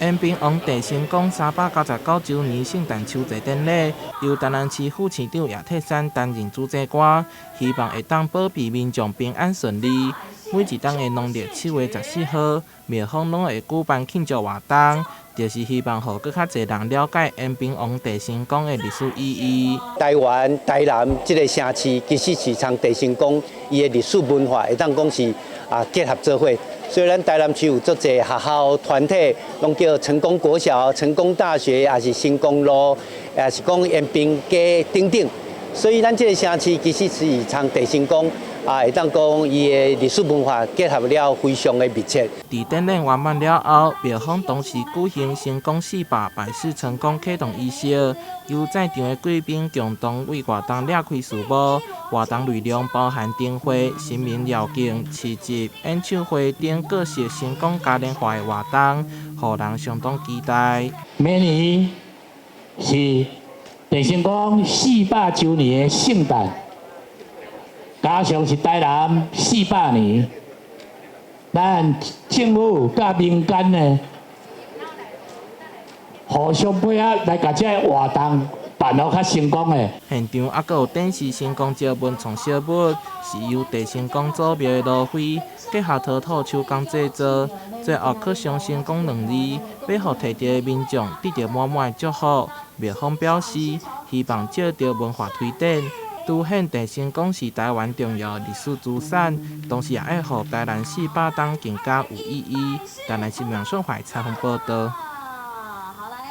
延平王地成宫399周年圣诞秋祭典礼，由台南市副市长叶泰山担任主祭官，希望会当保庇民众平安顺利。每一档的农历7月14号，庙方拢会举办庆祝活动，就是希望让更较侪人了解延平王地成宫的历史意义。台湾台南这个城市，其实是从地成宫伊的历史文化会当讲是结合做伙。所以咱台南市有足侪学校团体，拢叫成功国小、成功大学，也是新公路，也是讲延平街等等。所以咱这个城市其实是从地成宫会当讲伊的历史文化结合了非常的密切。在典礼完满了后，庙方同时举行成功400百事成功启动仪式，由在场的贵宾共同为活动裂开序幕。活动内容包含灯会、新民绕境、市集、演唱会等各式成功嘉年华的活动，让人相当期待。明年是地成宫400周年的圣诞，加上是台南400年，咱政府甲民间呢互相配合来甲这个活动办得较成功的。现场还佫有展示成功招文创小物，是由地成宫祖庙的炉灰结合陶土手工制作，最后刻上成功2字，要互摕到的民众得到满满的祝福。庙方表示，希望借着文化推展，凸显地成宫是台湾重要历史资产，同时也要互台南市百当更加有意义。台南新闻讯采访报道。